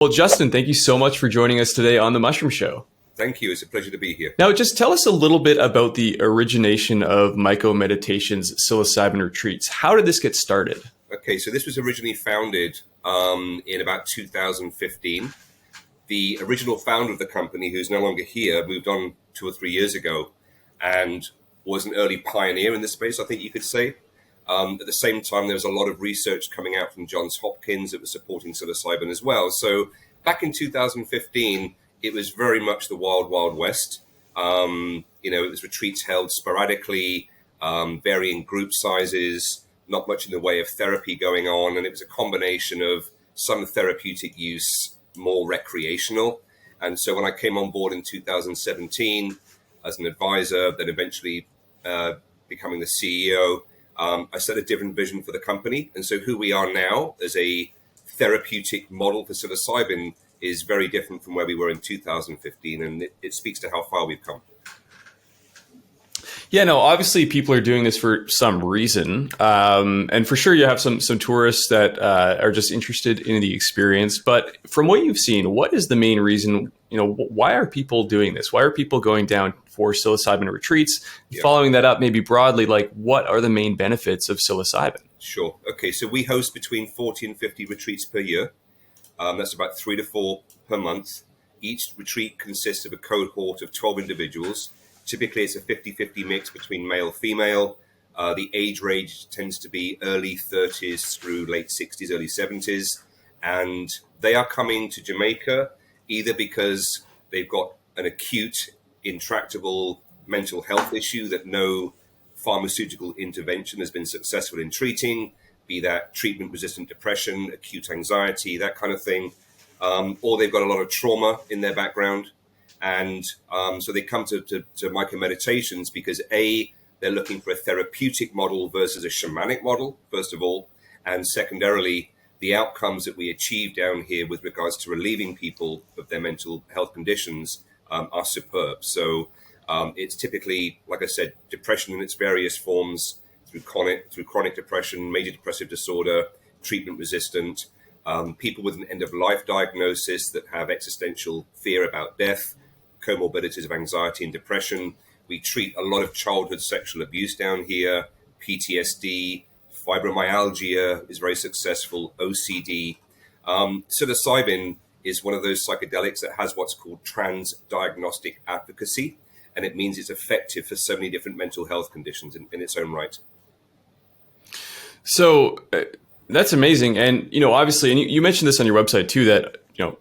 Well, Justin, thank you so much for joining us today on The Mushroom Show. Thank you. It's a pleasure to be here. Now, just tell us a little bit about the origination of MycoMeditations psilocybin retreats. How did this get started? Okay, so this was originally founded in about 2015. The original founder of the company, who's no longer here, moved on 2 or 3 years ago and was an early pioneer in this space, I think you could say. At the same time, there was a lot of research coming out from Johns Hopkins that was supporting psilocybin as well. So back in 2015, it was very much the wild, wild west. It was retreats held sporadically, varying group sizes, not much in the way of therapy going on. And it was a combination of some therapeutic use, more recreational. And so when I came on board in 2017 as an advisor, then eventually becoming the CEO, I set a different vision for the company. And so who we are now as a therapeutic model for psilocybin is very different from where we were in 2015. And it speaks to how far we've come. Yeah, no, obviously people are doing this for some reason. And for sure you have some tourists that are just interested in the experience. But from what you've seen, what is the main reason, why are people doing this? Why are people going down for psilocybin retreats? Yeah. Following that up, maybe broadly, what are the main benefits of psilocybin? Sure. Okay, so we host between 40 and 50 retreats per year. That's about 3 to 4 per month. Each retreat consists of a cohort of 12 individuals. Typically, it's a 50-50 mix between male, female. The age range tends to be early 30s through late 60s, early 70s. And they are coming to Jamaica either because they've got an acute, intractable mental health issue that no pharmaceutical intervention has been successful in treating, be that treatment-resistant depression, acute anxiety, that kind of thing. Or they've got a lot of trauma in their background. And so they come to MycoMeditations because A, they're looking for a therapeutic model versus a shamanic model, first of all. And secondarily, the outcomes that we achieve down here with regards to relieving people of their mental health conditions are superb. So it's typically, like I said, depression in its various forms through chronic depression, major depressive disorder, treatment resistant, people with an end-of-life diagnosis that have existential fear about death, comorbidities of anxiety and depression. We treat a lot of childhood sexual abuse down here, PTSD, fibromyalgia is very successful, OCD. Psilocybin is one of those psychedelics that has what's called trans-diagnostic efficacy, and it means it's effective for so many different mental health conditions in its own right. So that's amazing. And, obviously, and you mentioned this on your website too, that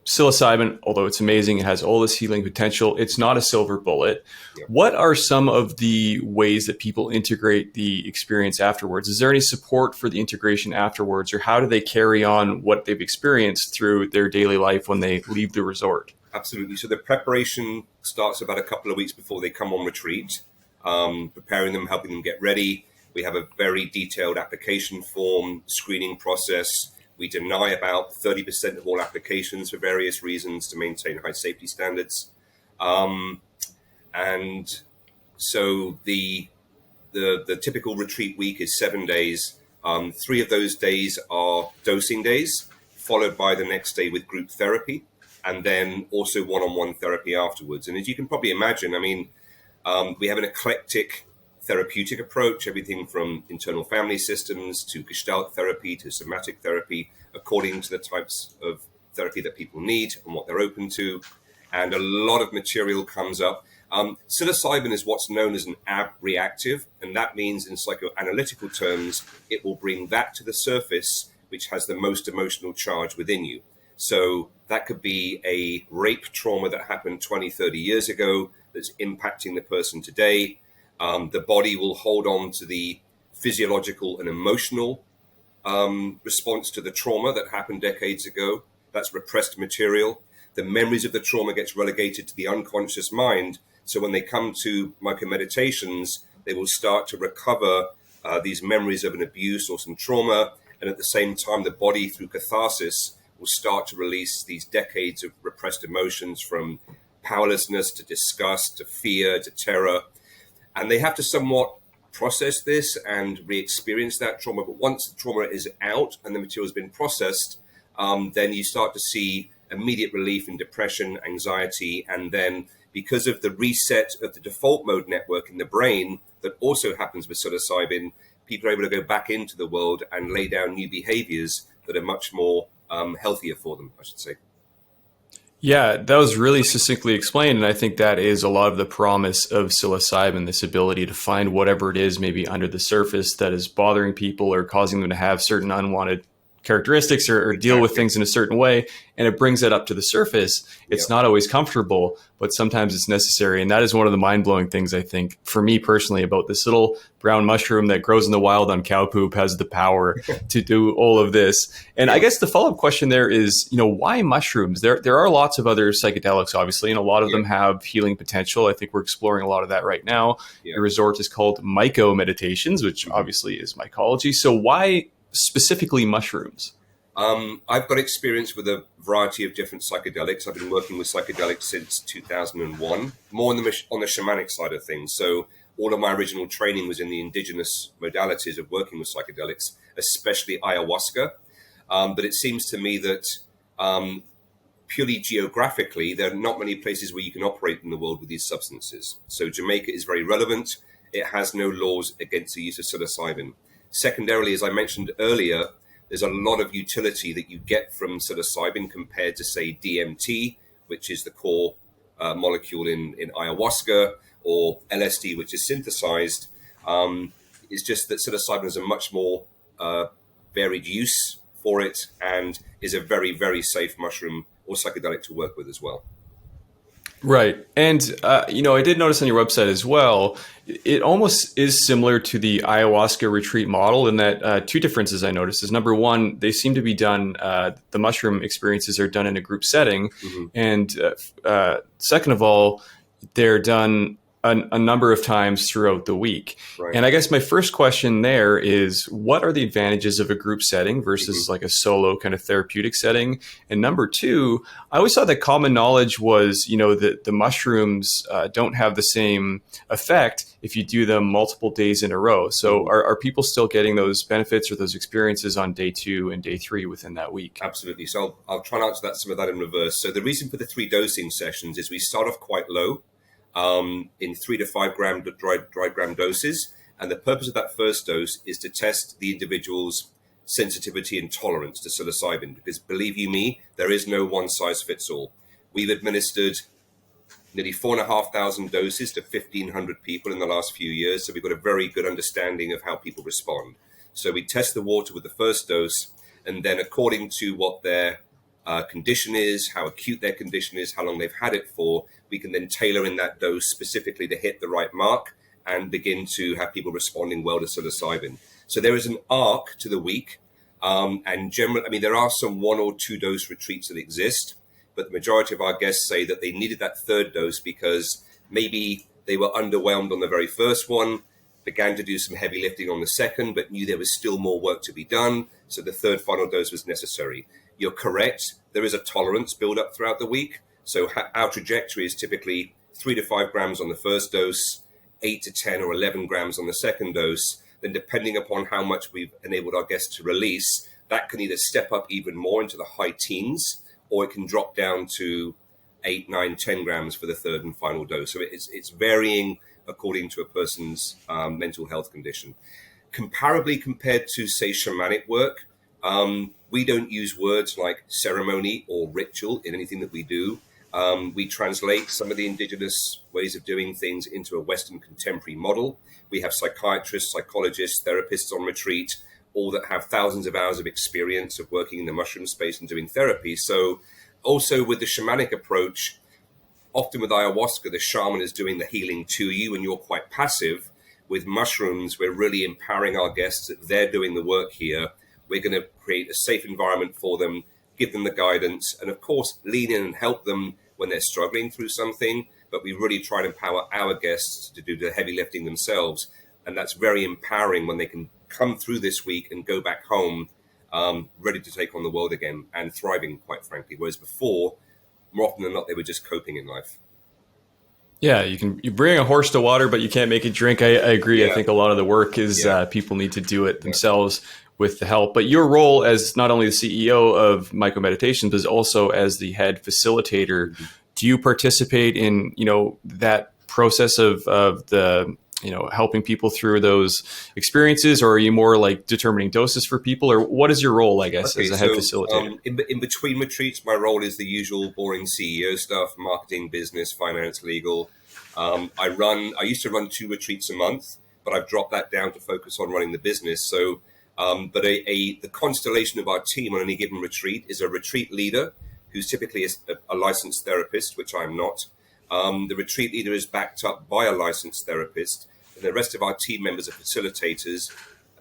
psilocybin, although it's amazing, it has all this healing potential, it's not a silver bullet. Yeah. What are some of the ways that people integrate the experience afterwards? Is there any support for the integration afterwards, or how do they carry on what they've experienced through their daily life when they leave the resort? Absolutely. So the preparation starts about a couple of weeks before they come on retreat, preparing them, helping them get ready. We have a very detailed application form, screening process. We deny about 30% of all applications for various reasons to maintain high safety standards. And so the typical retreat week is 7 days. 3 of those days are dosing days, followed by the next day with group therapy, and then also one-on-one therapy afterwards. And as you can probably imagine, we have an eclectic therapeutic approach, everything from internal family systems to Gestalt therapy to somatic therapy, according to the types of therapy that people need and what they're open to. And a lot of material comes up. Psilocybin is what's known as an ab-reactive, and that means in psychoanalytical terms, it will bring that to the surface, which has the most emotional charge within you. So that could be a rape trauma that happened 20, 30 years ago that's impacting the person today. The body will hold on to the physiological and emotional response to the trauma that happened decades ago. That's repressed material. The memories of the trauma gets relegated to the unconscious mind. So when they come to MycoMeditations, they will start to recover these memories of an abuse or some trauma. And at the same time, the body, through catharsis, will start to release these decades of repressed emotions, from powerlessness to disgust to fear to terror. And they have to somewhat process this and re-experience that trauma. But once the trauma is out and the material has been processed, then you start to see immediate relief in depression, anxiety, and then because of the reset of the default mode network in the brain that also happens with psilocybin, people are able to go back into the world and lay down new behaviors that are much more healthier for them, I should say. Yeah, that was really succinctly explained. And I think that is a lot of the promise of psilocybin, this ability to find whatever it is maybe under the surface that is bothering people or causing them to have certain unwanted characteristics or deal with things in a certain way. And it brings it up to the surface. It's not always comfortable, but sometimes it's necessary. And that is one of the mind-blowing things, I think, for me personally, about this little brown mushroom that grows in the wild on cow poop has the power to do all of this. And I guess the follow-up question there is, why mushrooms? There are lots of other psychedelics, obviously, and a lot of them have healing potential. I think we're exploring a lot of that right now. The resort is called MycoMeditations, which obviously is mycology. So why specifically mushrooms? I've got experience with a variety of different psychedelics. I've been working with psychedelics since 2001, more on the shamanic side of things. So all of my original training was in the indigenous modalities of working with psychedelics, especially ayahuasca. But it seems to me that purely geographically, there are not many places where you can operate in the world with these substances. So Jamaica is very relevant. It has no laws against the use of psilocybin. Secondarily, as I mentioned earlier, there's a lot of utility that you get from psilocybin compared to, say, DMT, which is the core molecule in ayahuasca, or LSD, which is synthesized. It's just that psilocybin has a much more varied use for it and is a very, very safe mushroom or psychedelic to work with as well. Right. And, I did notice on your website as well, it almost is similar to the ayahuasca retreat model in that two differences I noticed is, number one, they seem to be done, the mushroom experiences are done in a group setting. Mm-hmm. And second of all, they're done a number of times throughout the week. Right. And I guess my first question there is, what are the advantages of a group setting versus like a solo kind of therapeutic setting? And number two, I always thought that common knowledge was, that the mushrooms don't have the same effect if you do them multiple days in a row. So are people still getting those benefits or those experiences on day 2 and day 3 within that week? Absolutely. So I'll try and answer some of that in reverse. So the reason for the 3 dosing sessions is we start off quite low, in 3 to 5 gram dry gram doses. And the purpose of that first dose is to test the individual's sensitivity and tolerance to psilocybin. Because believe you me, there is no one size fits all. We've administered nearly 4,500 doses to 1,500 people in the last few years. So we've got a very good understanding of how people respond. So we test the water with the first dose, and then according to what their condition is, how acute their condition is, how long they've had it for, we can then tailor in that dose specifically to hit the right mark and begin to have people responding well to psilocybin. So there is an arc to the week. And generally, there are some 1 or 2 dose retreats that exist, but the majority of our guests say that they needed that third dose because maybe they were underwhelmed on the very first one, began to do some heavy lifting on the second, but knew there was still more work to be done. So the third final dose was necessary. You're correct. There is a tolerance build up throughout the week. So our trajectory is typically 3 to 5 grams on the first dose, 8 to 10 or 11 grams on the second dose. Then depending upon how much we've enabled our guests to release, that can either step up even more into the high teens, or it can drop down to 8, 9, 10 grams for the third and final dose. So it's varying according to a person's mental health condition. Comparably compared to, say, shamanic work, we don't use words like ceremony or ritual in anything that we do. We translate some of the indigenous ways of doing things into a Western contemporary model. We have psychiatrists, psychologists, therapists on retreat, all that have thousands of hours of experience of working in the mushroom space and doing therapy. So also with the shamanic approach, often with ayahuasca, the shaman is doing the healing to you and you're quite passive. With mushrooms, we're really empowering our guests that they're doing the work here. We're going to create a safe environment for them, give them the guidance, and of course, lean in and help them when they're struggling through something. But we really try to empower our guests to do the heavy lifting themselves. And that's very empowering when they can come through this week and go back home ready to take on the world again and thriving, quite frankly. Whereas before, more often than not, they were just coping in life. Yeah, you bring a horse to water, but you can't make it drink. I agree. Yeah. I think a lot of the work is people need to do it themselves. with the help. But your role as not only the CEO of MycoMeditations, but also as the head facilitator, do you participate in, that process of the, helping people through those experiences, or are you more like determining doses for people, or what is your role, I guess, as a head facilitator? In between retreats, my role is the usual boring CEO stuff: marketing, business, finance, legal. I used to run 2 retreats a month, but I've dropped that down to focus on running the business. So, but the constellation of our team on any given retreat is a retreat leader who's typically a licensed therapist, which I'm not. The retreat leader is backed up by a licensed therapist, and the rest of our team members are facilitators,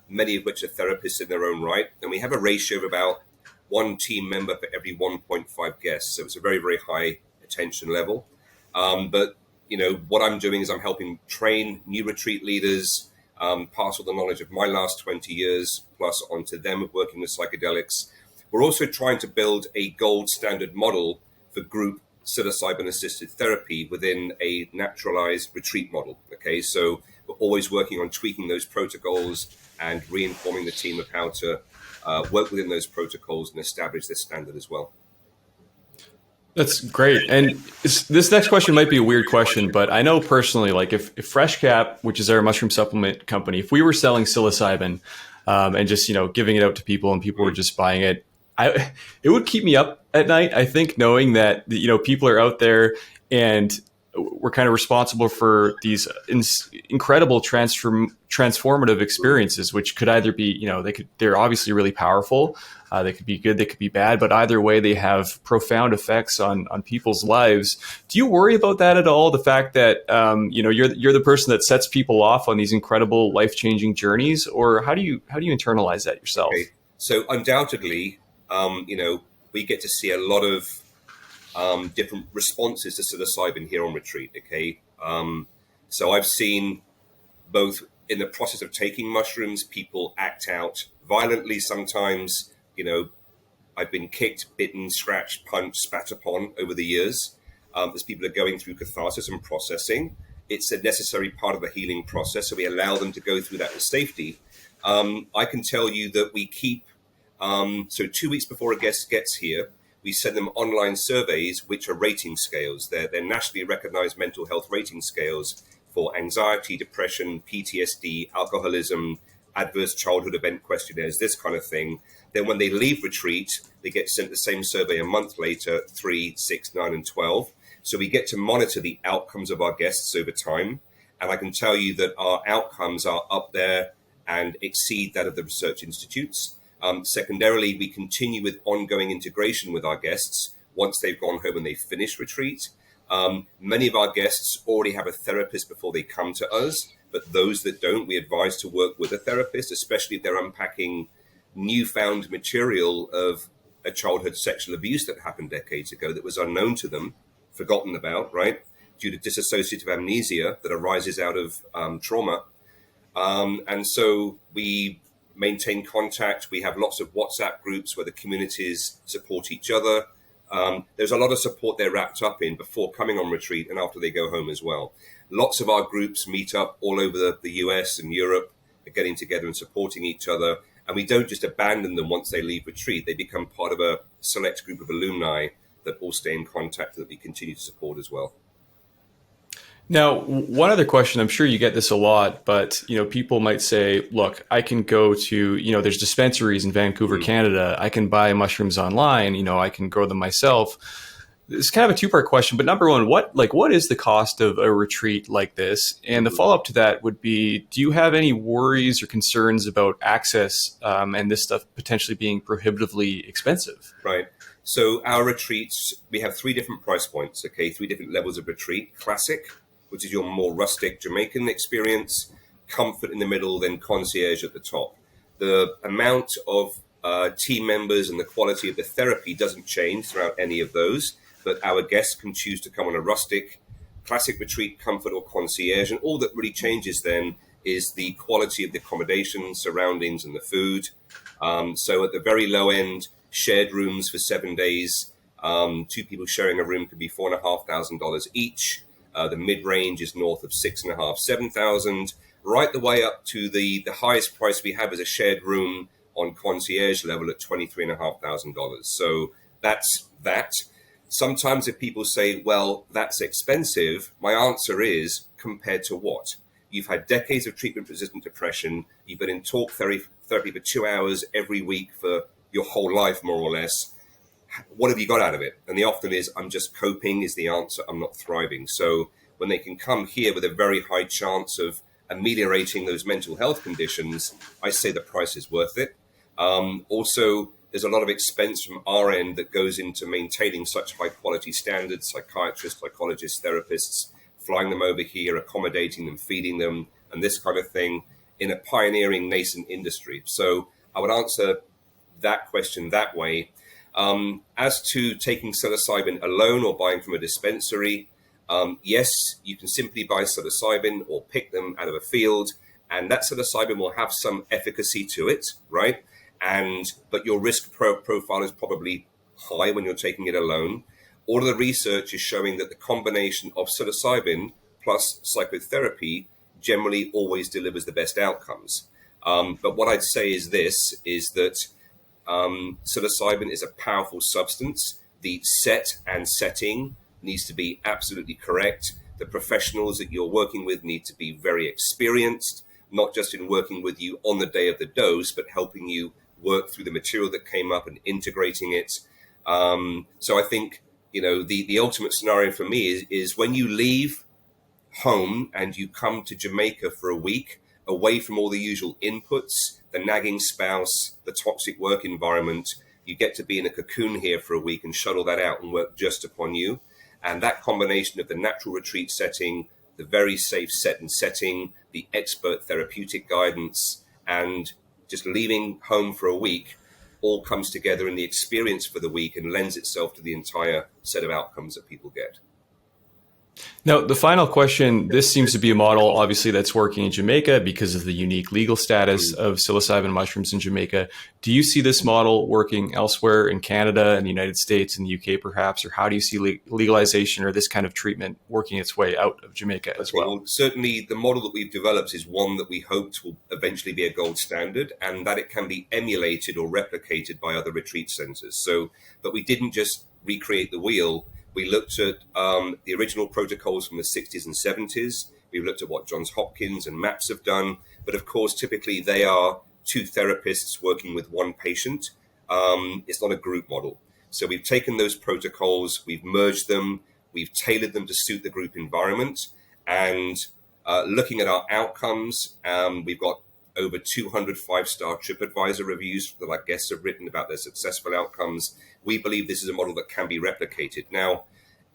many of which are therapists in their own right. And we have a ratio of about 1 team member for every 1.5 guests. So it's a very, very high attention level. But what I'm doing is I'm helping train new retreat leaders, pass all the knowledge of my last 20 years plus onto them of working with psychedelics. We're also trying to build a gold standard model for group psilocybin-assisted therapy within a naturalized retreat model. Okay, so we're always working on tweaking those protocols and re-informing the team of how to work within those protocols and establish this standard as well. That's great. And this next question might be a weird question, but I know personally, like if FreshCap, which is our mushroom supplement company, if we were selling psilocybin and just, giving it out to people and people were just buying it, it would keep me up at night, I think, knowing that, people are out there and we're kind of responsible for these incredible transformative experiences, which could either be, they're obviously really powerful. They could be good, they could be bad, but either way, they have profound effects on people's lives. Do you worry about that at all? The fact that, you're the person that sets people off on these incredible life-changing journeys, or how do you internalize that yourself? Okay. So undoubtedly, we get to see a lot of different responses to psilocybin here on retreat. Okay. So I've seen both in the process of taking mushrooms, people act out violently sometimes. I've been kicked, bitten, scratched, punched, spat upon over the years. As people are going through catharsis and processing, it's a necessary part of the healing process. So we allow them to go through that with safety. I can tell you that we keep, so 2 weeks before a guest gets here, we send them online surveys, which are rating scales. They're nationally recognized mental health rating scales for anxiety, depression, PTSD, alcoholism, adverse childhood event questionnaires, this kind of thing. Then when they leave retreat, they get sent the same survey a month later, 3, 6, 9, and 12. So we get to monitor the outcomes of our guests over time. And I can tell you that our outcomes are up there and exceed that of the research institutes. Secondarily, we continue with ongoing integration with our guests once they've gone home and they've finished retreat. Many of our guests already have a therapist before they come to us, but those that don't, we advise to work with a therapist, especially if they're unpacking newfound material of a childhood sexual abuse that happened decades ago that was unknown to them, forgotten about, right? Due to dissociative amnesia that arises out of trauma. And so we maintain contact. We have lots of WhatsApp groups where the communities support each other. There's a lot of support they're wrapped up in before coming on retreat and after they go home as well. Lots of our groups meet up all over the US and Europe, getting together and supporting each other. And we don't just abandon them once they leave retreat. They become part of a select group of alumni that all stay in contact and that we continue to support as well. Now, one other question, I'm sure you get this a lot, but, people might say, look, I can go to, there's dispensaries in Vancouver, Canada. I can buy mushrooms online, I can grow them myself. It's kind of a 2-part question, but number one, what is the cost of a retreat like this? And the follow-up to that would be, do you have any worries or concerns about access and this stuff potentially being prohibitively expensive? Right. So our retreats, we have 3 different price points, 3 different levels of retreat. Classic, which is your more rustic Jamaican experience, comfort in the middle, then concierge at the top. The amount of team members and the quality of the therapy doesn't change throughout any of those, but our guests can choose to come on a rustic, classic retreat, comfort, or concierge. And all that really changes then is the quality of the accommodation, surroundings, and the food. So at the very low end, shared rooms for 7 days. 2 people sharing a room could be $4,500 each. The mid-range is north of $6,500, $7,000, right the way up to the highest price we have is a shared room on concierge level at $23,500. So that's that. Sometimes if people say, well, that's expensive, my answer is, compared to what? You've had decades of treatment-resistant depression. You've been in talk therapy for 2 hours every week for your whole life, more or less. What have you got out of it? And the often is, I'm just coping is the answer. I'm not thriving. So when they can come here with a very high chance of ameliorating those mental health conditions, I say the price is worth it. Also, there's a lot of expense from our end that goes into maintaining such high quality standards, psychiatrists, psychologists, therapists, flying them over here, accommodating them, feeding them, and this kind of thing in a pioneering nascent industry. So I would answer that question that way. As to taking psilocybin alone or buying from a dispensary, yes, you can simply buy psilocybin or pick them out of a field, and that psilocybin will have some efficacy to it, right? But your risk profile is probably high when you're taking it alone. All of the research is showing that the combination of psilocybin plus psychotherapy generally always delivers the best outcomes. But what I'd say is that psilocybin is a powerful substance. The set and setting needs to be absolutely correct. The professionals that you're working with need to be very experienced, not just in working with you on the day of the dose, but helping you work through the material that came up and integrating it. So I think, the ultimate scenario for me is when you leave home and you come to Jamaica for a week, away from all the usual inputs, the nagging spouse, the toxic work environment, you get to be in a cocoon here for a week and shuttle that out and work just upon you. And that combination of the natural retreat setting, the very safe set and setting, the expert therapeutic guidance, and just leaving home for a week all comes together in the experience for the week and lends itself to the entire set of outcomes that people get. Now, the final question, this seems to be a model, obviously, that's working in Jamaica because of the unique legal status of psilocybin mushrooms in Jamaica. Do you see this model working elsewhere in Canada and the United States and the UK, perhaps? Or how do you see legalization or this kind of treatment working its way out of Jamaica as well? Certainly, the model that we've developed is one that we hoped will eventually be a gold standard and that it can be emulated or replicated by other retreat centers. But we didn't just recreate the wheel. We looked at the original protocols from the 60s and 70s. We looked at what Johns Hopkins and MAPS have done. But of course, typically they are two therapists working with one patient. It's not a group model. So we've taken those protocols, we've merged them, we've tailored them to suit the group environment. And looking at our outcomes, we've got over 200 5-star TripAdvisor reviews that our guests have written about their successful outcomes. We believe this is a model that can be replicated. Now,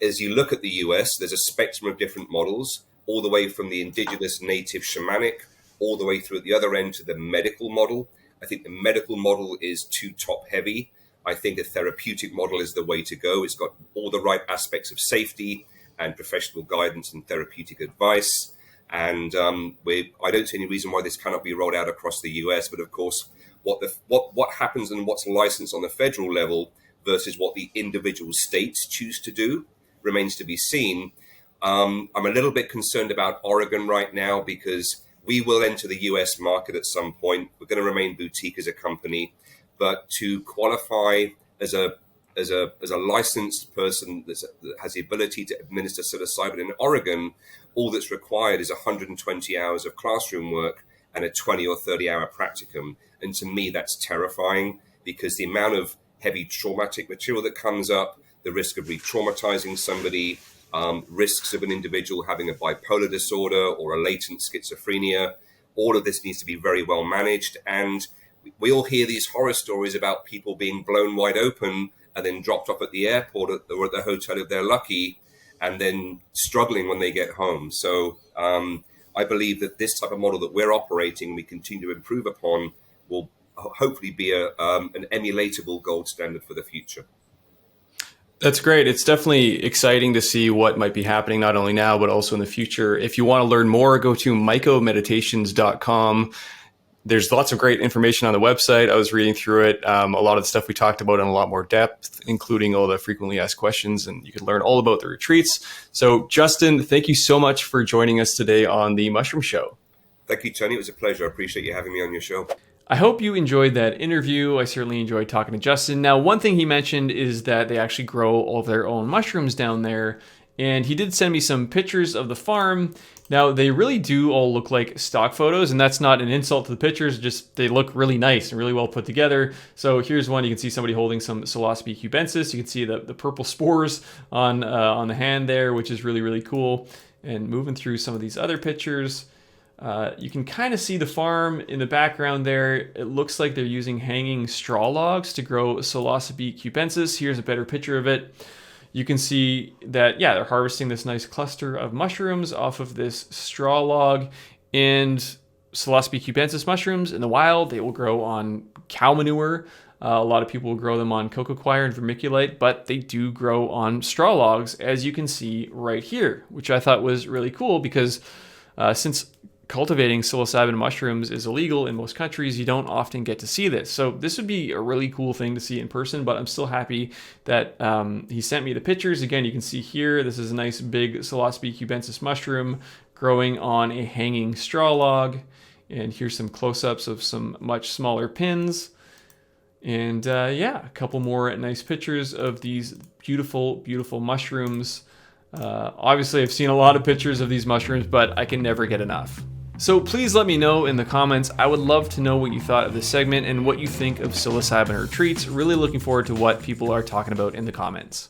as you look at the US, there's a spectrum of different models, all the way from the indigenous, native, shamanic, all the way through at the other end to the medical model. I think the medical model is too top heavy. I think a therapeutic model is the way to go. It's got all the right aspects of safety and professional guidance and therapeutic advice. And I don't see any reason why this cannot be rolled out across the US. But of course, what happens and what's licensed on the federal level versus what the individual states choose to do remains to be seen. I'm a little bit concerned about Oregon right now because we will enter the US market at some point. We're going to remain boutique as a company, but to qualify as a licensed person that has the ability to administer psilocybin in Oregon, all that's required is 120 hours of classroom work and a 20 or 30 hour practicum. And to me, that's terrifying because the amount of heavy traumatic material that comes up, the risk of re-traumatizing somebody, risks of an individual having a bipolar disorder or a latent schizophrenia, all of this needs to be very well managed. And we all hear these horror stories about people being blown wide open and then dropped off at the airport or at the hotel if they're lucky, and then struggling when they get home. So I believe that this type of model that we're operating, we continue to improve upon, will hopefully be an emulatable gold standard for the future. That's great. It's definitely exciting to see what might be happening not only now, but also in the future. If you want to learn more, go to MycoMeditations.com. There's lots of great information on the website. I was reading through it. A lot of the stuff we talked about in a lot more depth, including all the frequently asked questions, and you can learn all about the retreats. So, Justin, thank you so much for joining us today on the Mushroom Show. Thank you, Tony. It was a pleasure. I appreciate you having me on your show. I hope you enjoyed that interview. I certainly enjoyed talking to Justin. Now, one thing he mentioned is that they actually grow all their own mushrooms down there. And he did send me some pictures of the farm. Now, they really do all look like stock photos, and that's not an insult to the pictures, just they look really nice and really well put together. So here's one. You can see somebody holding some Psilocybin cubensis. You can see the purple spores on the hand there, which is really, really cool. And moving through some of these other pictures, you can kind of see the farm in the background there. It looks like they're using hanging straw logs to grow Psilocybin cubensis. Here's a better picture of it. You can see that, yeah, they're harvesting this nice cluster of mushrooms off of this straw log. And Psilocybin cubensis mushrooms in the wild, they will grow on cow manure. A lot of people will grow them on coco coir and vermiculite, but they do grow on straw logs, as you can see right here, which I thought was really cool because since cultivating psilocybin mushrooms is illegal in most countries, you don't often get to see this. So this would be a really cool thing to see in person, but I'm still happy that he sent me the pictures. Again, you can see here, this is a nice big Psilocybin cubensis mushroom growing on a hanging straw log. And here's some close-ups of some much smaller pins. And yeah, a couple more nice pictures of these beautiful, beautiful mushrooms. Obviously, I've seen a lot of pictures of these mushrooms, but I can never get enough. So please let me know in the comments. I would love to know what you thought of this segment and what you think of psilocybin retreats. Really looking forward to what people are talking about in the comments.